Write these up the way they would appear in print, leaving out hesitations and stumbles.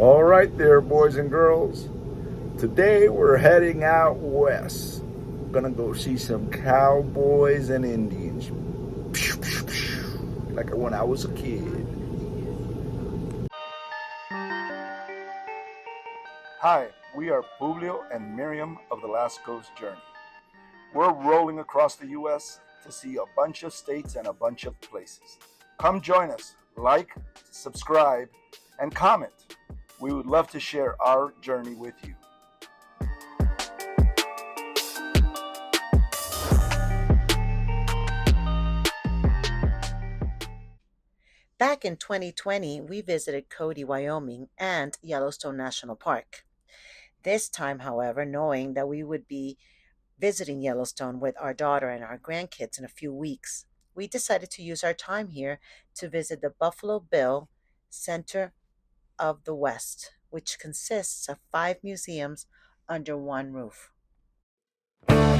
All right there, boys and girls. Today we're heading out west. Gonna go see some cowboys and Indians. Like when I was a kid. Hi, we are Publio and Miriam of the Last Coast Journey. We're rolling across the U.S. to see a bunch of states and a bunch of places. Come join us, like, subscribe, and comment. We would love to share our journey with you. Back in 2020, we visited Cody, Wyoming and Yellowstone National Park. This time, however, knowing that we would be visiting Yellowstone with our daughter and our grandkids in a few weeks, we decided to use our time here to visit the Buffalo Bill Center of the West, which consists of 5 museums under one roof. Five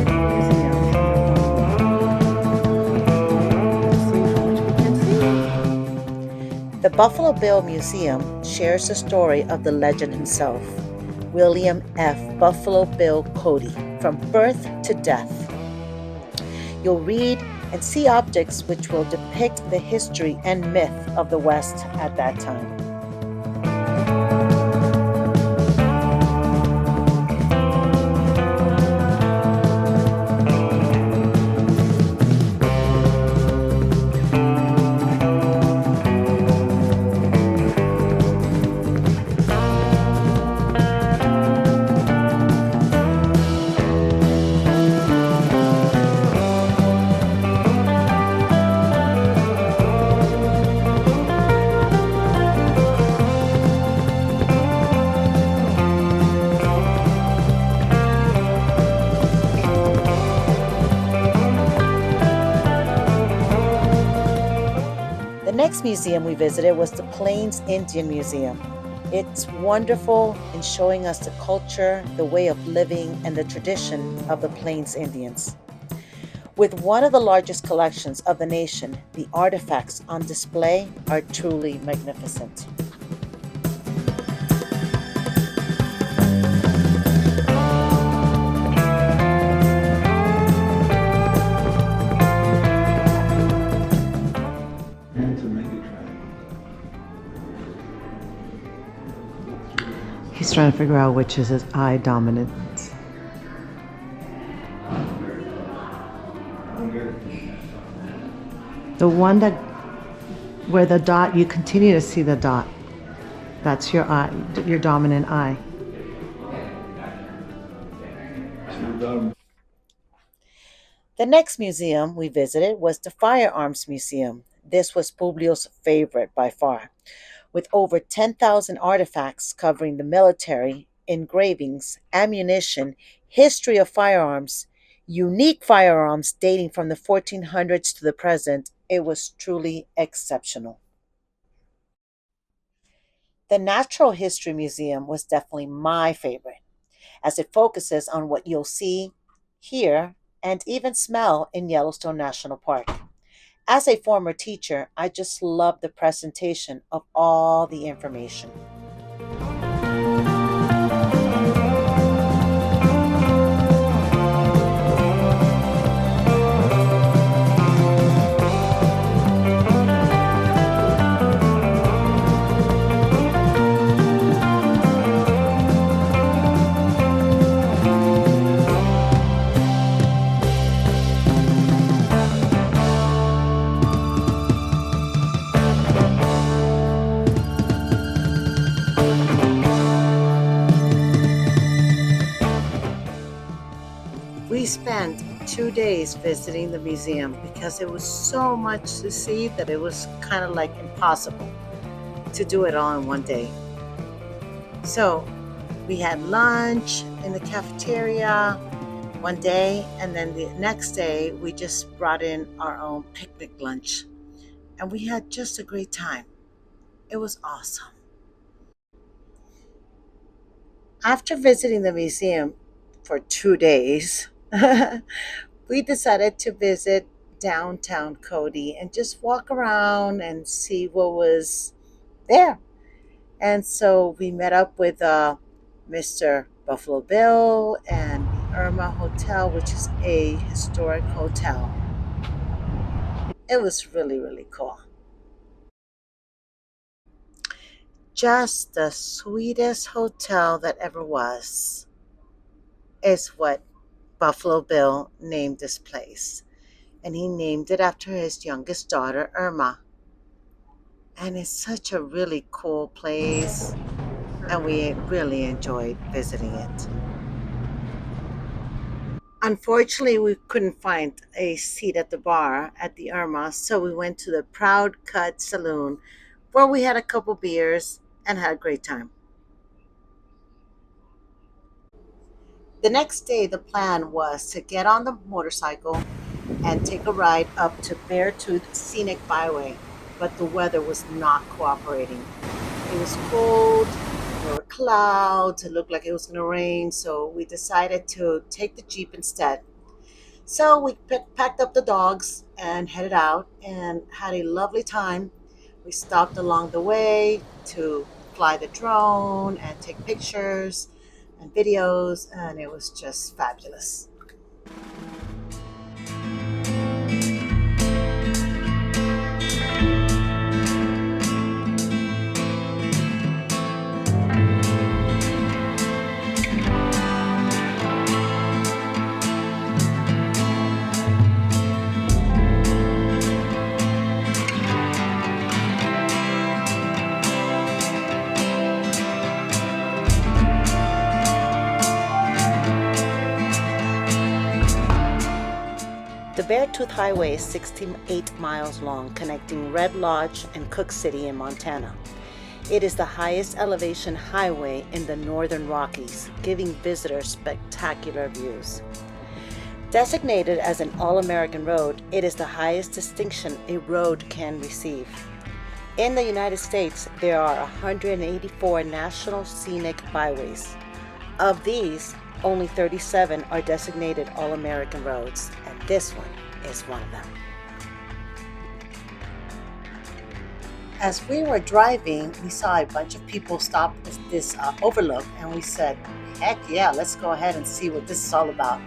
museums The Buffalo Bill Museum shares the story of the legend himself, William F. Buffalo Bill Cody, from birth to death. You'll read and see objects which will depict the history and myth of the West at that time. The next museum we visited was the Plains Indian Museum. It's wonderful in showing us the culture, the way of living, and the tradition of the Plains Indians. With one of the largest collections of the nation, the artifacts on display are truly magnificent. He's trying to figure out which is his eye dominant. The one that, where the dot, you continue to see the dot. That's your eye, your dominant eye. The next museum we visited was the Firearms Museum. This was Publio's favorite by far, with over 10,000 artifacts covering the military, engravings, ammunition, history of firearms, unique firearms dating from the 1400s to the present. It was truly exceptional. The Natural History Museum was definitely my favorite, as it focuses on what you'll see, hear, and even smell in Yellowstone National Park. As a former teacher, I just love the presentation of all the information. We spent 2 days visiting the museum because it was so much to see that it was kind of like impossible to do it all in one day. So we had lunch in the cafeteria one day, and then the next day we just brought in our own picnic lunch, and we had just a great time. It was awesome. After visiting the museum for 2 days, we decided to visit downtown Cody and just walk around and see what was there. And so we met up with Mr. Buffalo Bill and the Irma Hotel, which is a historic hotel. It was really, really cool. Just the sweetest hotel that ever was, is what Buffalo Bill named this place. And he named it after his youngest daughter, Irma. And it's such a really cool place, and we really enjoyed visiting it. Unfortunately, we couldn't find a seat at the bar at the Irma, so we went to the Proud Cut Saloon where we had a couple beers and had a great time. The next day, the plan was to get on the motorcycle and take a ride up to Beartooth Scenic Byway, but the weather was not cooperating. It was cold, there were clouds, it looked like it was going to rain, so we decided to take the Jeep instead. So we packed up the dogs and headed out and had a lovely time. We stopped along the way to fly the drone and take pictures and videos, and it was just fabulous. The Beartooth Highway is 68 miles long, connecting Red Lodge and Cook City in Montana. It is the highest elevation highway in the Northern Rockies, giving visitors spectacular views. Designated as an All-American road, it is the highest distinction a road can receive. In the United States, there are 184 National Scenic Byways. Of these, only 37 are designated All-American roads, and this one is one of them. As we were driving, we saw a bunch of people stop at this overlook, and we said, heck yeah, let's go ahead and see what this is all about.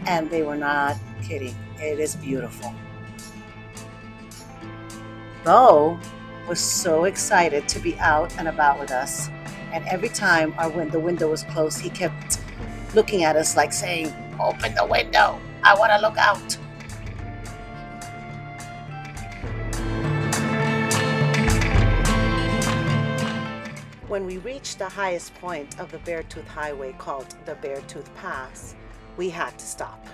And they were not kidding. It is beautiful. Bo was so excited to be out and about with us, and every time the window was closed, he kept looking at us like saying, open the window, I want to look out. When we reached the highest point of the Beartooth Highway, called the Beartooth Pass, we had to stop.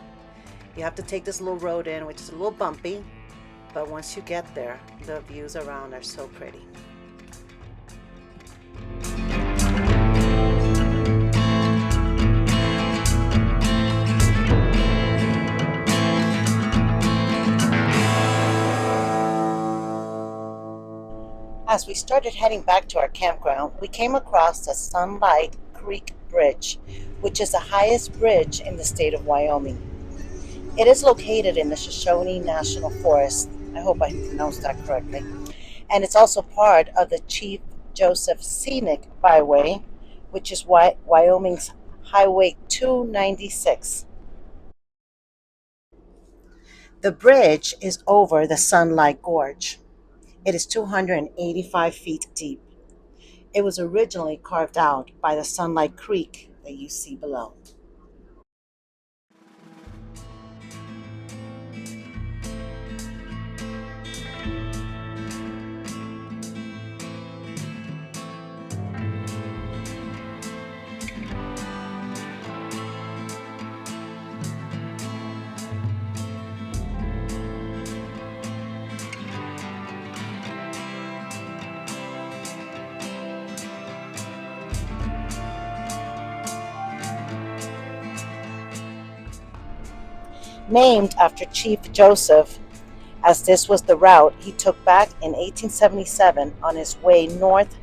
You have to take this little road in, which is a little bumpy, but once you get there, the views around are so pretty. As we started heading back to our campground, we came across the Sunlight Creek Bridge, which is the highest bridge in the state of Wyoming. It is located in the Shoshone National Forest. I hope I pronounced that correctly. And it's also part of the Chief Joseph Scenic Byway, which is Wyoming's Highway 296. The bridge is over the Sunlight Gorge. It is 285 feet deep. It was originally carved out by the Sunlight Creek that you see below. Named after Chief Joseph, as this was the route he took back in 1877 on his way north,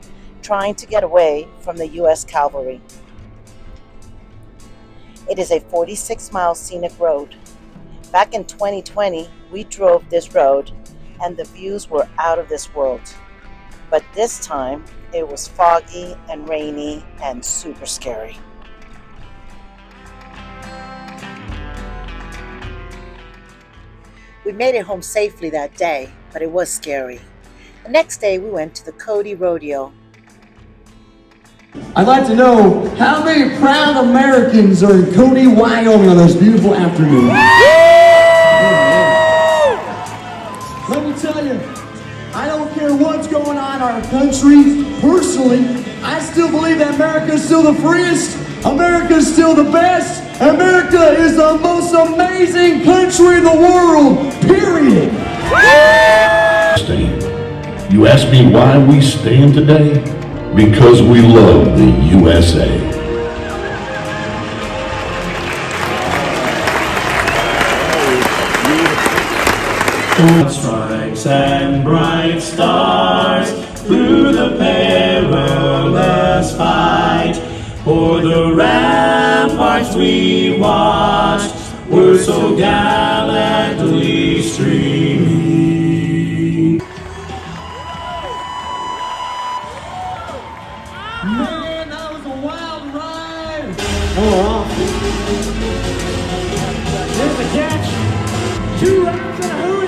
trying to get away from the U.S. cavalry. It is a 46-mile scenic road. Back in 2020, we drove this road and the views were out of this world. But this time, it was foggy and rainy and super scary. We made it home safely that day, but it was scary. The next day, we went to the Cody rodeo. I'd like to know how many proud Americans are in Cody, Wyoming on this beautiful afternoon. Let me tell you, I don't care what's going on in our country. Personally, I still believe that America is still the freest, America is still the best, America is the most amazing country in the world, period. You ask me why we stand today? Because we love the USA. Stripes and bright stars through the perilous fight. For the ramparts we watched were so gallantly streaming. Man, that was a wild ride. There's the catch. 2 outs and a hootie.